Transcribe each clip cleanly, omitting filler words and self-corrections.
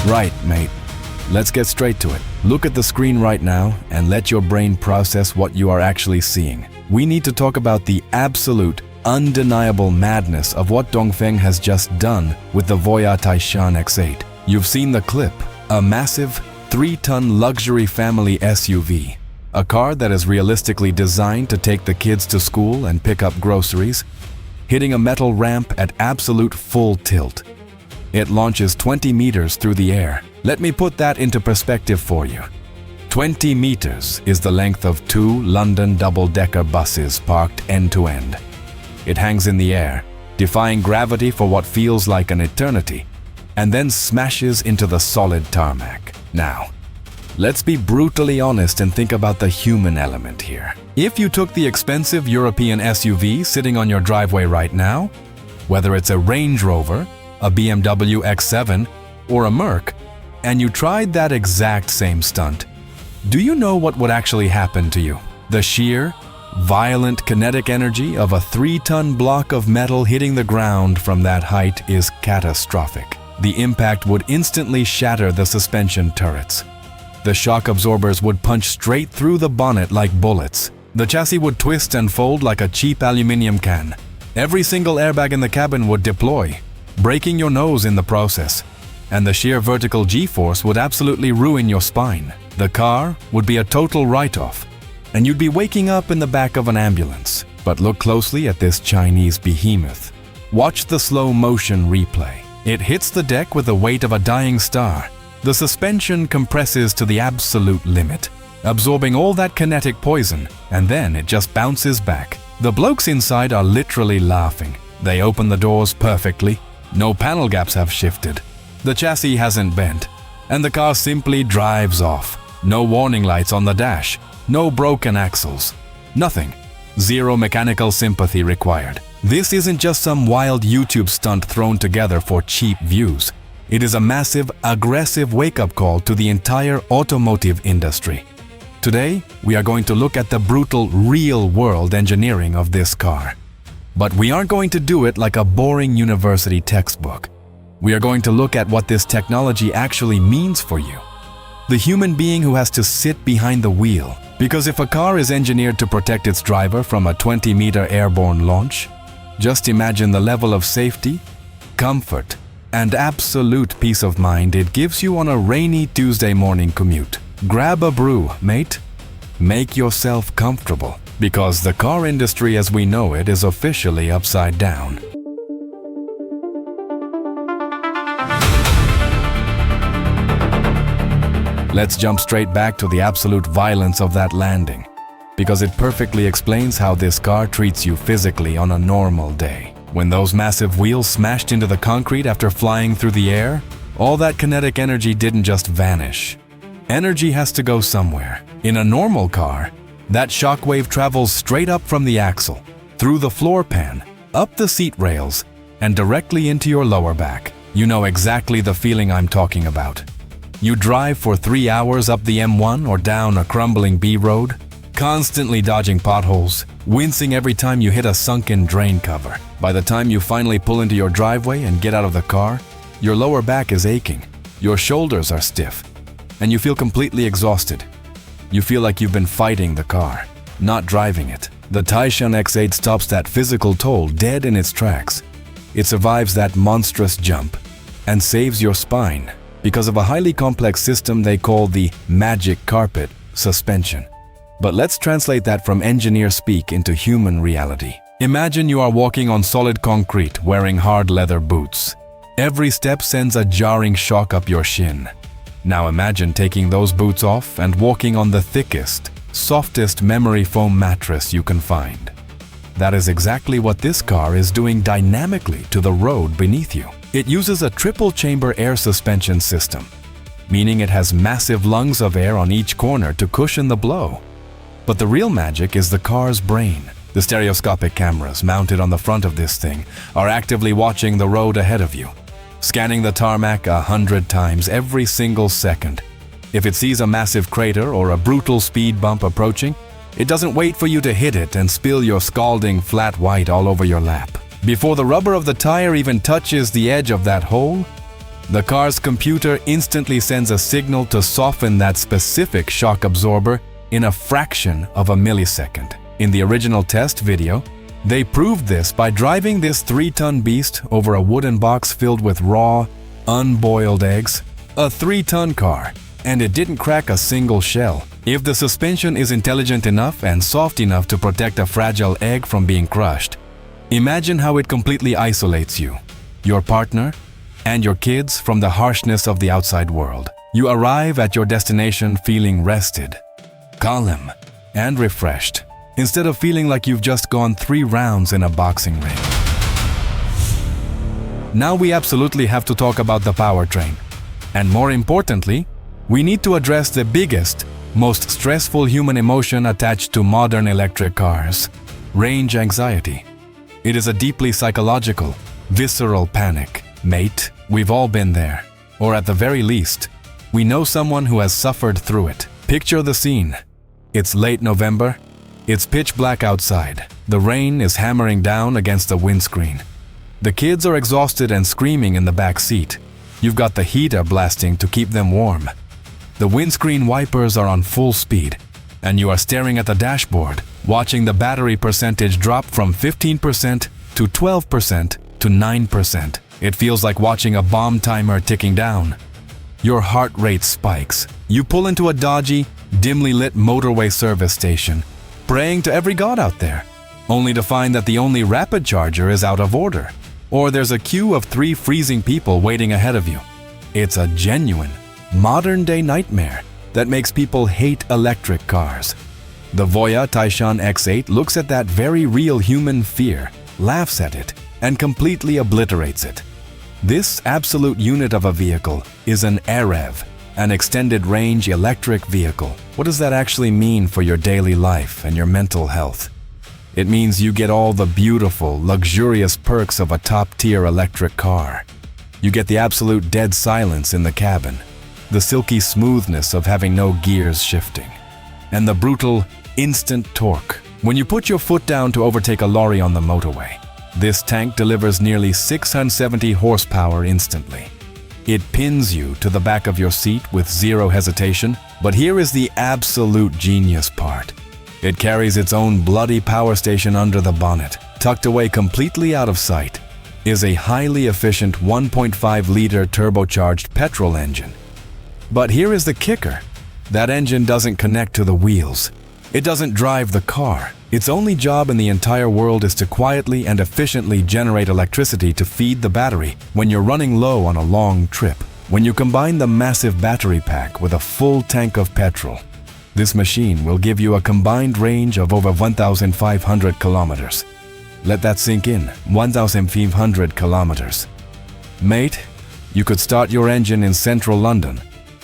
Right, mate. Let's get straight to it. Look at the screen right now and let your brain process what you are actually seeing. We need to talk about the absolute, undeniable madness of what Dongfeng has just done with the Voyah Taishan X8. You've seen the clip, a massive 3-ton luxury family SUV. A car that is realistically designed to take the kids to school and pick up groceries, hitting a metal ramp at absolute full tilt. It launches 20 meters through the air. Let me put that into perspective for you. 20 meters is the length of 2 London double-decker buses parked end-to-end. It hangs in the air, defying gravity for what feels like an eternity, and then smashes into the solid tarmac. Now, let's be brutally honest and think about the human element here. If you took the expensive European SUV sitting on your driveway right now, whether it's a Range Rover, a BMW X7, or a Merc, and you tried that exact same stunt, do you know what would actually happen to you? The sheer, violent kinetic energy of a 3-ton block of metal hitting the ground from that height is catastrophic. The impact would instantly shatter the suspension turrets. The shock absorbers would punch straight through the bonnet like bullets. The chassis would twist and fold like a cheap aluminum can. Every single airbag in the cabin would deploy, breaking your nose in the process. And the sheer vertical G-force would absolutely ruin your spine. The car would be a total write-off, and you'd be waking up in the back of an ambulance. But look closely at this Chinese behemoth. Watch the slow-motion replay. It hits the deck with the weight of a dying star. The suspension compresses to the absolute limit, absorbing all that kinetic poison, and then it just bounces back. The blokes inside are literally laughing. They open the doors perfectly. No panel gaps have shifted. The chassis hasn't bent, and the car simply drives off. No warning lights on the dash, no broken axles, nothing. Zero mechanical sympathy required. This isn't just some wild YouTube stunt thrown together for cheap views. It is a massive, aggressive wake-up call to the entire automotive industry. Today, we are going to look at the brutal, real-world engineering of this car. But we aren't going to do it like a boring university textbook. We are going to look at what this technology actually means for you. The human being who has to sit behind the wheel. Because if a car is engineered to protect its driver from a 20-meter airborne launch, just imagine the level of safety, comfort, and absolute peace of mind it gives you on a rainy Tuesday morning commute. Grab a brew, mate. Make yourself comfortable, because the car industry as we know it is officially upside down. Let's jump straight back to the absolute violence of that landing, because it perfectly explains how this car treats you physically on a normal day. When those massive wheels smashed into the concrete after flying through the air, all that kinetic energy didn't just vanish. Energy has to go somewhere. In a normal car, that shockwave travels straight up from the axle, through the floor pan, up the seat rails, and directly into your lower back. You know exactly the feeling I'm talking about. You drive for 3 hours up the M1 or down a crumbling B road, constantly dodging potholes, wincing every time you hit a sunken drain cover. By the time you finally pull into your driveway and get out of the car, your lower back is aching, your shoulders are stiff, and you feel completely exhausted. You feel like you've been fighting the car, not driving it. The Taishan X8 stops that physical toll dead in its tracks. It survives that monstrous jump and saves your spine because of a highly complex system they call the magic carpet suspension. But let's translate that from engineer speak into human reality. Imagine you are walking on solid concrete wearing hard leather boots. Every step sends a jarring shock up your shin. Now imagine taking those boots off and walking on the thickest, softest memory foam mattress you can find. That is exactly what this car is doing dynamically to the road beneath you. It uses a triple-chamber air suspension system, meaning it has massive lungs of air on each corner to cushion the blow. But the real magic is the car's brain. The stereoscopic cameras mounted on the front of this thing are actively watching the road ahead of you, scanning the tarmac 100 times every single second. If it sees a massive crater or a brutal speed bump approaching, it doesn't wait for you to hit it and spill your scalding flat white all over your lap. Before the rubber of the tire even touches the edge of that hole, The car's computer instantly sends a signal to soften that specific shock absorber in a fraction of a millisecond. In the original test video, they proved this by driving this 3-ton beast over a wooden box filled with raw, unboiled eggs, a 3-ton car, and it didn't crack a single shell. If the suspension is intelligent enough and soft enough to protect a fragile egg from being crushed, imagine how it completely isolates you, your partner, and your kids from the harshness of the outside world. You arrive at your destination feeling rested, calm, and refreshed, instead of feeling like you've just gone 3 rounds in a boxing ring. Now we absolutely have to talk about the powertrain. And more importantly, we need to address the biggest, most stressful human emotion attached to modern electric cars: range anxiety. It is a deeply psychological, visceral panic. Mate, we've all been there. Or at the very least, we know someone who has suffered through it. Picture the scene. It's late November. It's pitch black outside. The rain is hammering down against the windscreen. The kids are exhausted and screaming in the back seat. You've got the heater blasting to keep them warm. The windscreen wipers are on full speed, and you are staring at the dashboard, watching the battery percentage drop from 15% to 12% to 9%. It feels like watching a bomb timer ticking down. Your heart rate spikes. You pull into a dodgy, dimly lit motorway service station, praying to every god out there, only to find that the only rapid charger is out of order, or there's a queue of 3 freezing people waiting ahead of you. It's a genuine, modern-day nightmare that makes people hate electric cars. The Voyah Taishan X8 looks at that very real human fear, laughs at it, and completely obliterates it. This absolute unit of a vehicle is an EREV, an extended range electric vehicle. What does that actually mean for your daily life and your mental health? It means you get all the beautiful, luxurious perks of a top-tier electric car. You get the absolute dead silence in the cabin, the silky smoothness of having no gears shifting, and the brutal, instant torque when you put your foot down to overtake a lorry on the motorway. This tank delivers nearly 670 horsepower instantly. It pins you to the back of your seat with zero hesitation, but here is the absolute genius part. It carries its own bloody power station under the bonnet. Tucked away completely out of sight is a highly efficient 1.5-liter turbocharged petrol engine. But here is the kicker. That engine doesn't connect to the wheels. It doesn't drive the car. Its only job in the entire world is to quietly and efficiently generate electricity to feed the battery when you're running low on a long trip. When you combine the massive battery pack with a full tank of petrol, this machine will give you a combined range of over 1,500 kilometers. Let that sink in, 1,500 kilometers. Mate, you could start your engine in central London,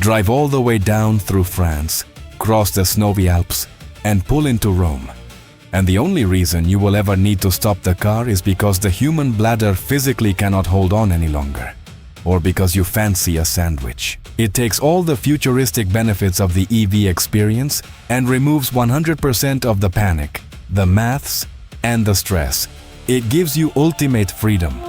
drive all the way down through France, cross the snowy Alps, and pull into Rome. And the only reason you will ever need to stop the car is because the human bladder physically cannot hold on any longer, or because you fancy a sandwich. It takes all the futuristic benefits of the EV experience and removes 100% of the panic, the maths, and the stress. It gives you ultimate freedom.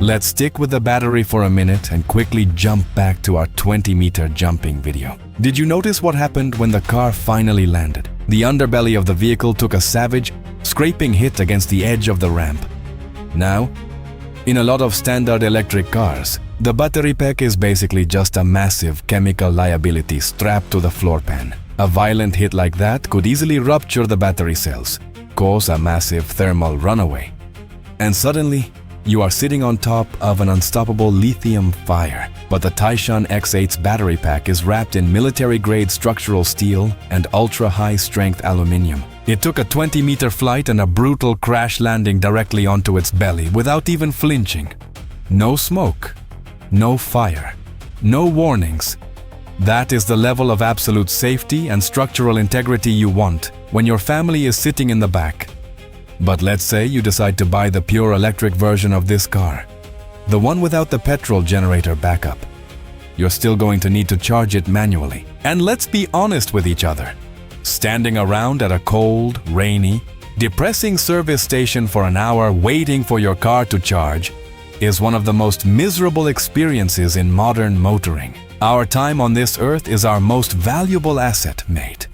Let's stick with the battery for a minute and quickly jump back to our 20-meter jumping video. Did you notice what happened when the car finally landed? The underbelly of the vehicle took a savage, scraping hit against the edge of the ramp. Now, in a lot of standard electric cars, the battery pack is basically just a massive chemical liability strapped to the floor pan. A violent hit like that could easily rupture the battery cells, cause a massive thermal runaway. And suddenly, you are sitting on top of an unstoppable lithium fire. But the Taishan X8's battery pack is wrapped in military-grade structural steel and ultra-high-strength aluminum. It took a 20-meter flight and a brutal crash landing directly onto its belly without even flinching. No smoke, no fire, no warnings. That is the level of absolute safety and structural integrity you want when your family is sitting in the back. But let's say you decide to buy the pure electric version of this car, the one without the petrol generator backup. You're still going to need to charge it manually. And let's be honest with each other. Standing around at a cold, rainy, Depressing service station for an hour waiting for your car to charge is one of the most miserable experiences in modern motoring. Our time on this earth is our most valuable asset, mate.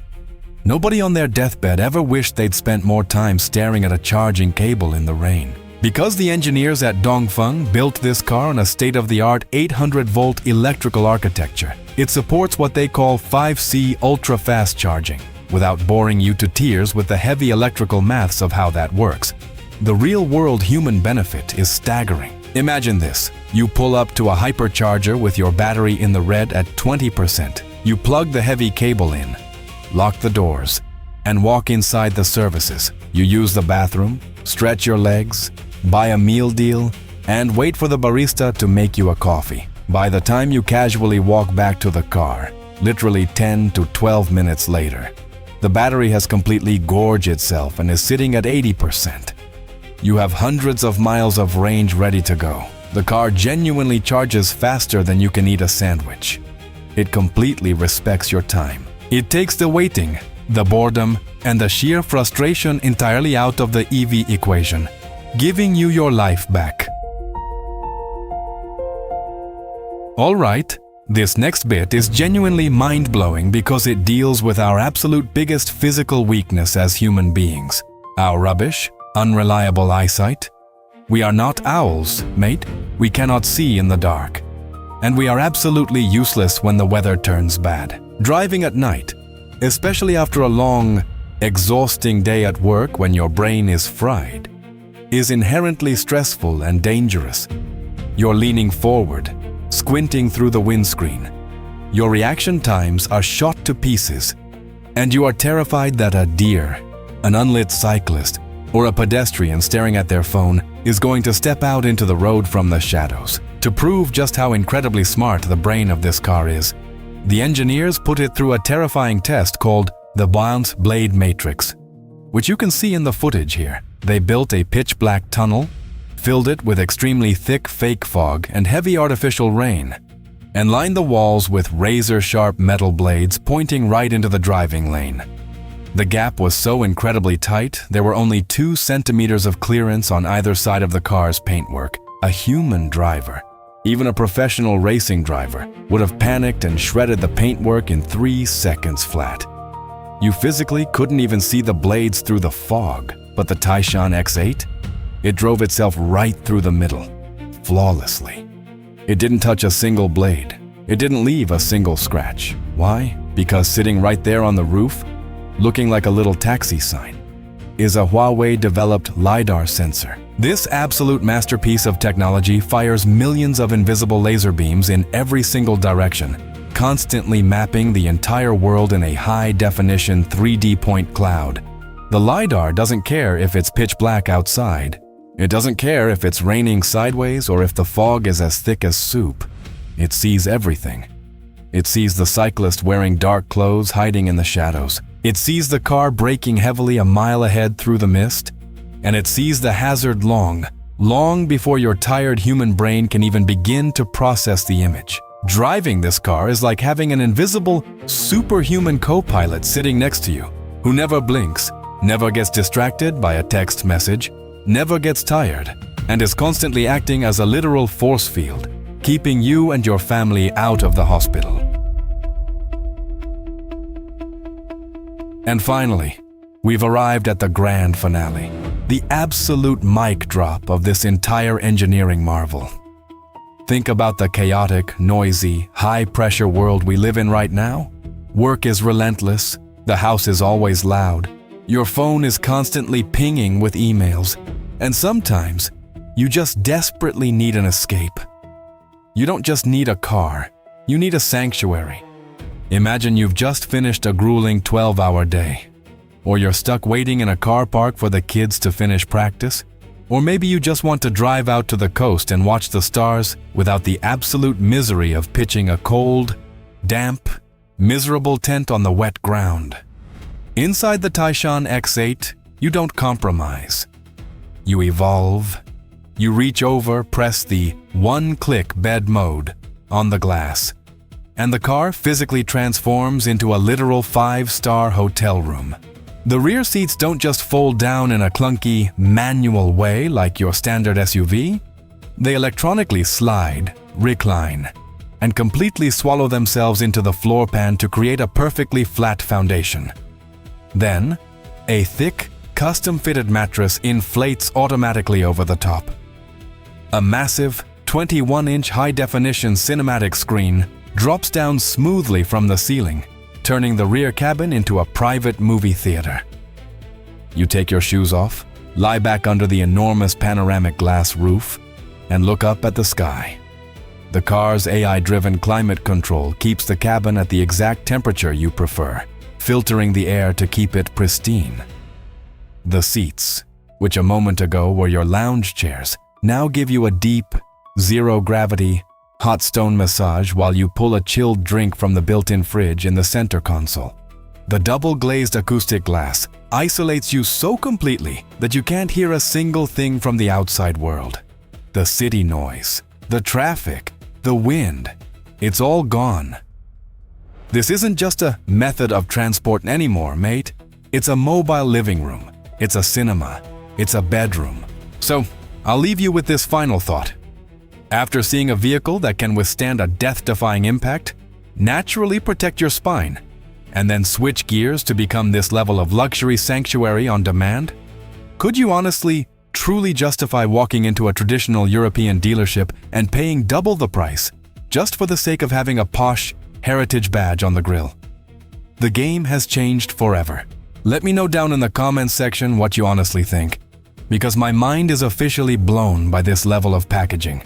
Nobody on their deathbed ever wished they'd spent more time staring at a charging cable in the rain. Because the engineers at Dongfeng built this car on a state-of-the-art 800-volt electrical architecture, it supports what they call 5C ultra-fast charging, without boring you to tears with the heavy electrical maths of how that works. The real-world human benefit is staggering. Imagine this. You pull up to a hypercharger with your battery in the red at 20%. You plug the heavy cable in, lock the doors, and walk inside the services. You use the bathroom, stretch your legs, buy a meal deal, and wait for the barista to make you a coffee. By the time you casually walk back to the car, literally 10 to 12 minutes later, the battery has completely gorged itself and is sitting at 80%. You have hundreds of miles of range ready to go. The car genuinely charges faster than you can eat a sandwich. It completely respects your time. It takes the waiting, the boredom, and the sheer frustration entirely out of the EV equation, giving you your life back. Alright, this next bit is genuinely mind-blowing because it deals with our absolute biggest physical weakness as human beings. Our rubbish, unreliable eyesight. We are not owls, mate. We cannot see in the dark. And we are absolutely useless when the weather turns bad. Driving at night, especially after a long, exhausting day at work when your brain is fried, is inherently stressful and dangerous. You're leaning forward, squinting through the windscreen. Your reaction times are shot to pieces, and you are terrified that a deer, an unlit cyclist, or a pedestrian staring at their phone is going to step out into the road from the shadows. To prove just how incredibly smart the brain of this car is, the engineers put it through a terrifying test called the Blount Blade Matrix, which you can see in the footage here. They built a pitch-black tunnel, filled it with extremely thick fake fog and heavy artificial rain, and lined the walls with razor-sharp metal blades pointing right into the driving lane. The gap was so incredibly tight, there were only 2 centimeters of clearance on either side of the car's paintwork. A human driver, even a professional racing driver, would have panicked and shredded the paintwork in 3 seconds flat. You physically couldn't even see the blades through the fog, but the Taishan X8? It drove itself right through the middle, flawlessly. It didn't touch a single blade. It didn't leave a single scratch. Why? Because sitting right there on the roof, looking like a little taxi sign, is a Huawei-developed LiDAR sensor. This absolute masterpiece of technology fires millions of invisible laser beams in every single direction, constantly mapping the entire world in a high-definition 3D point cloud. The LiDAR doesn't care if it's pitch black outside. It doesn't care if it's raining sideways or if the fog is as thick as soup. It sees everything. It sees the cyclist wearing dark clothes hiding in the shadows. It sees the car braking heavily a mile ahead through the mist. And it sees the hazard long before your tired human brain can even begin to process the image. Driving this car is like having an invisible, superhuman co-pilot sitting next to you, who never blinks, never gets distracted by a text message, never gets tired, and is constantly acting as a literal force field, keeping you and your family out of the hospital. And finally, we've arrived at the grand finale, the absolute mic drop of this entire engineering marvel. Think about the chaotic, noisy, high-pressure world we live in right now. Work is relentless, the house is always loud, your phone is constantly pinging with emails, and sometimes you just desperately need an escape. You don't just need a car, you need a sanctuary. Imagine you've just finished a grueling 12-hour day. Or you're stuck waiting in a car park for the kids to finish practice. Or maybe you just want to drive out to the coast and watch the stars without the absolute misery of pitching a cold, damp, miserable tent on the wet ground. Inside the Taishan X8, you don't compromise. You evolve. You reach over, press the one-click bed mode on the glass, and the car physically transforms into a literal 5-star hotel room. The rear seats don't just fold down in a clunky, manual way like your standard SUV. They electronically slide, recline, and completely swallow themselves into the floor pan to create a perfectly flat foundation. Then, a thick, custom-fitted mattress inflates automatically over the top. A massive, 21-inch high-definition cinematic screen drops down smoothly from the ceiling, turning the rear cabin into a private movie theater. You take your shoes off, lie back under the enormous panoramic glass roof, and look up at the sky. The car's AI-driven climate control keeps the cabin at the exact temperature you prefer, filtering the air to keep it pristine. The seats, which a moment ago were your lounge chairs, now give you a deep, zero-gravity, hot stone massage while you pull a chilled drink from the built-in fridge in the center console. The double-glazed acoustic glass isolates you so completely that you can't hear a single thing from the outside world. The city noise, the traffic, the wind, it's all gone. This isn't just a method of transport anymore, mate. It's a mobile living room. It's a cinema. It's a bedroom. So, I'll leave you with this final thought. After seeing a vehicle that can withstand a death-defying impact, naturally protect your spine, and then switch gears to become this level of luxury sanctuary on demand? Could you honestly, truly justify walking into a traditional European dealership and paying double the price just for the sake of having a posh heritage badge on the grille? The game has changed forever. Let me know down in the comments section what you honestly think, because my mind is officially blown by this level of packaging.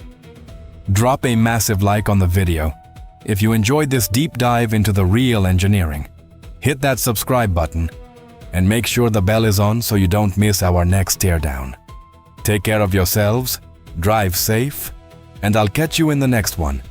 Drop a massive like on the video if you enjoyed this deep dive into the real engineering. Hit that subscribe button and make sure the bell is on so you don't miss our next teardown. Take care of yourselves, drive safe, and I'll catch you in the next one.